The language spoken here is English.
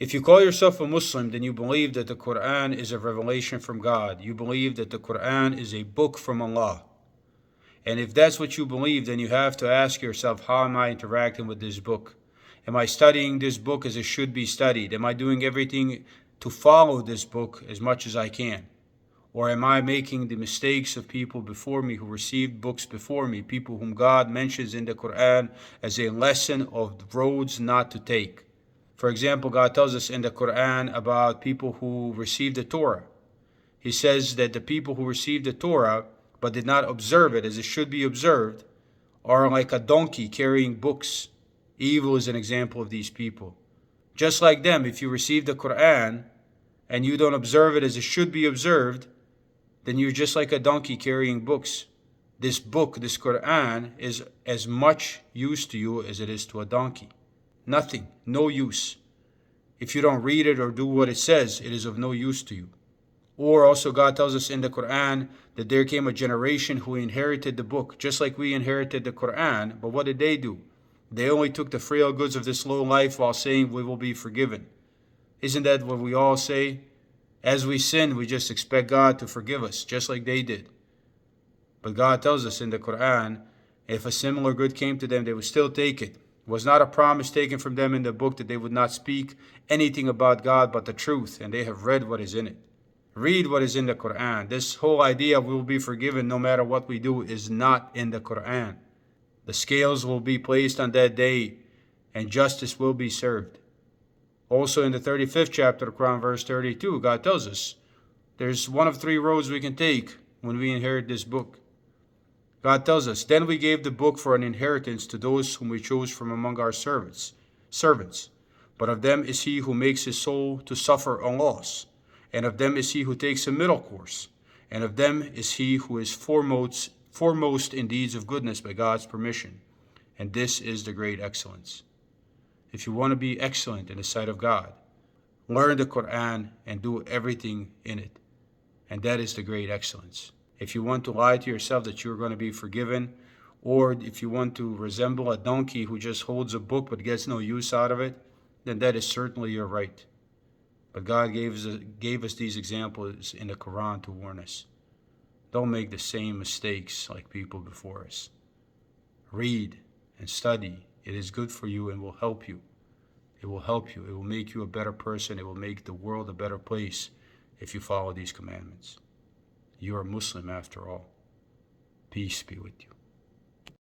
If you call yourself a Muslim, then you believe that the Quran is a revelation from God. You believe that the Quran is a book from Allah. And if that's what you believe, then you have to ask yourself, how am I interacting with this book? Am I studying this book as it should be studied? Am I doing everything to follow this book as much as I can? Or am I making the mistakes of people before me who received books before me, people whom God mentions in the Quran as a lesson of roads not to take? For example, God tells us in the Quran about people who received the Torah. He says that the people who received the Torah but did not observe it as it should be observed are like a donkey carrying books. Evil is an example of these people. Just like them, if you receive the Quran and you don't observe it as it should be observed, then you're just like a donkey carrying books. This book, this Quran, is as much use to you as it is to a donkey. Nothing, no use. If you don't read it or do what it says, it is of no use to you. Or also God tells us in the Quran that there came a generation who inherited the book, just like we inherited the Quran. But what did they do? They only took the frail goods of this low life while saying we will be forgiven. Isn't that what we all say? As we sin, we just expect God to forgive us, just like they did. But God tells us in the Quran, if a similar good came to them, they would still take it. It was not a promise taken from them in the book that they would not speak anything about God but the truth, and they have read what is in it. Read what is in the Quran. This whole idea we will be forgiven no matter what we do is not in the Quran. The scales will be placed on that day, and justice will be served. Also in the 35th chapter of Quran, verse 32, God tells us there's one of three roads we can take when we inherit this book. God tells us, then we gave the book for an inheritance to those whom we chose from among our servants. But of them is he who makes his soul to suffer a loss, and of them is he who takes a middle course, and of them is he who is foremost in deeds of goodness by God's permission. And this is the great excellence. If you want to be excellent in the sight of God, learn the Quran and do everything in it. And that is the great excellence. If you want to lie to yourself that you're going to be forgiven, or if you want to resemble a donkey who just holds a book but gets no use out of it, then that is certainly your right. But God gave us these examples in the Quran to warn us. Don't make the same mistakes like people before us. Read and study. It is good for you and will help you. It will help you. It will make you a better person. It will make the world a better place if you follow these commandments. You are a Muslim after all. Peace be with you.